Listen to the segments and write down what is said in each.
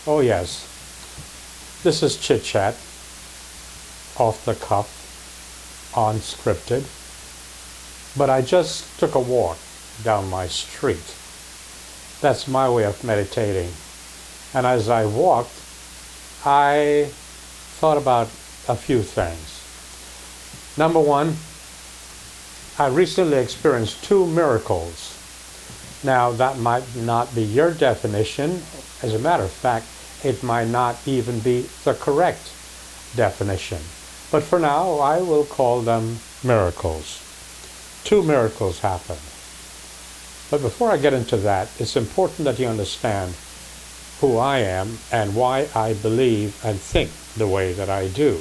Oh yes, this is chit chat, off the cuff, unscripted, but I just took a walk down my street. That's my way of meditating. And as I walked, I thought about a few things. Number one, I recently experienced 2 miracles. Now that might not be your definition. As a matter of fact, it might not even be the correct definition. But for now, I will call them miracles. 2 miracles happened. But before I get into that, it's important that you understand who I am and why I believe and think the way that I do.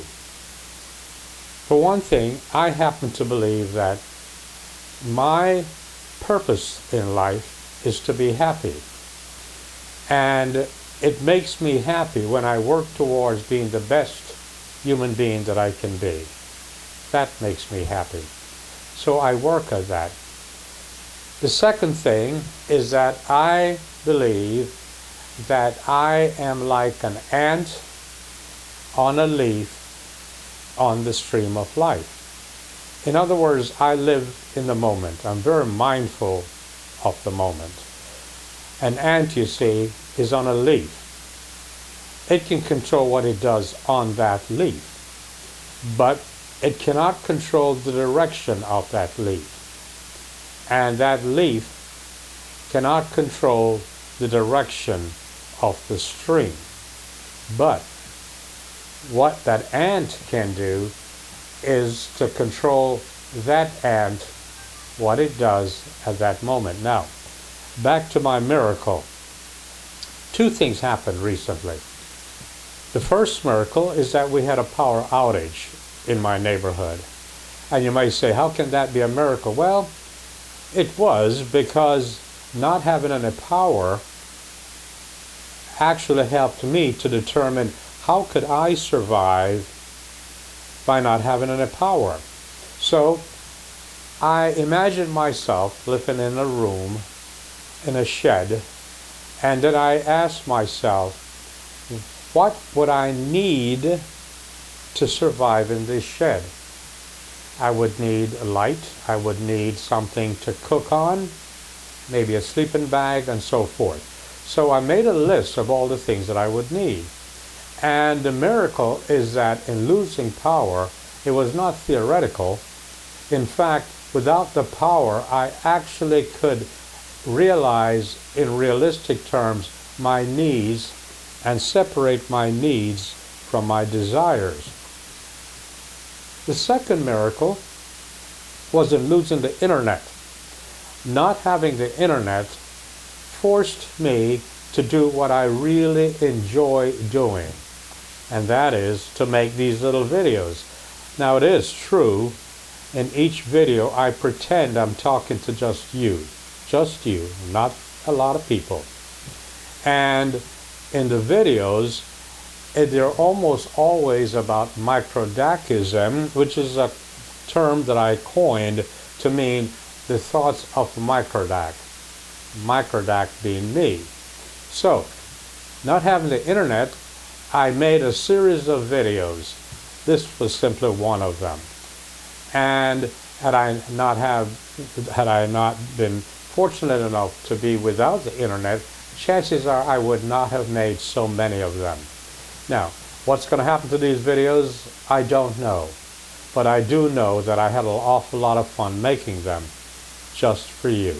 For one thing, I happen to believe that my purpose in life is to be happy. And it makes me happy when I work towards being the best human being that I can be. That makes me happy. So I work at that. The second thing is that I believe that I am like an ant on a leaf on the stream of life. In other words, I live in the moment. I'm very mindful of the moment. An ant, you see, is on a leaf. It can control what it does on that leaf, but it cannot control the direction of that leaf. And that leaf cannot control the direction of the stream. But what that ant can do is to control that ant, what it does at that moment. Now, back to my miracle. 2 things happened recently. The first miracle is that we had a power outage in my neighborhood. And you might say, how can that be a miracle? Well, it was, because not having any power actually helped me to determine how could I survive by not having any power. So I imagined myself living in a room, in a shed, and then I asked myself, what would I need to survive in this shed? I would need a light, I would need something to cook on, maybe a sleeping bag, and so forth. So I made a list of all the things that I would need. And the miracle is that in losing power, it was not theoretical. In fact, without the power, I actually could realize in realistic terms my needs and separate my needs from my desires. The second miracle was in losing the internet. Not having the internet forced me to do what I really enjoy doing, and that is to make these little videos. Now it is true, in each video I pretend I'm talking to just you, not a lot of people. And in the videos, they're almost always about microdacism, which is a term that I coined to mean the thoughts of Microdac. Microdac being me. So, not having the internet, I made a series of videos. This was simply one of them. And had I not been fortunate enough to be without the internet, chances are I would not have made so many of them. Now, what's going to happen to these videos, I don't know. But I do know that I had an awful lot of fun making them, just for you.